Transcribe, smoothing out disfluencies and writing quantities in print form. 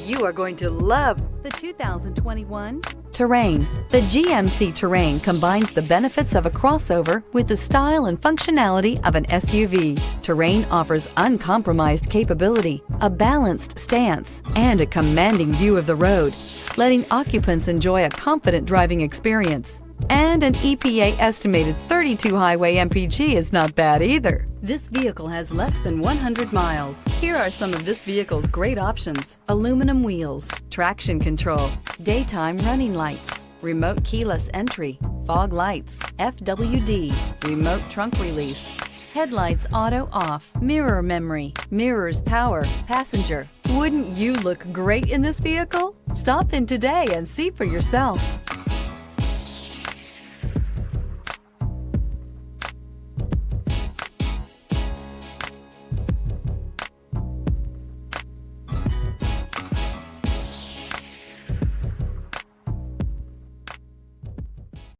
You are going to love the 2021 Terrain. The GMC Terrain combines the benefits of a crossover with the style and functionality of an SUV. Terrain offers uncompromised capability, a balanced stance, and a commanding view of the road, letting occupants enjoy a confident driving experience. And an EPA estimated 32 highway MPG is not bad either. This vehicle has less than 100 miles. Here are some of this vehicle's great options: aluminum wheels, traction control, daytime running lights, remote keyless entry, fog lights, FWD, remote trunk release, headlights auto off, mirror memory, mirrors power, passenger. Wouldn't you look great in this vehicle? Stop in today and see for yourself.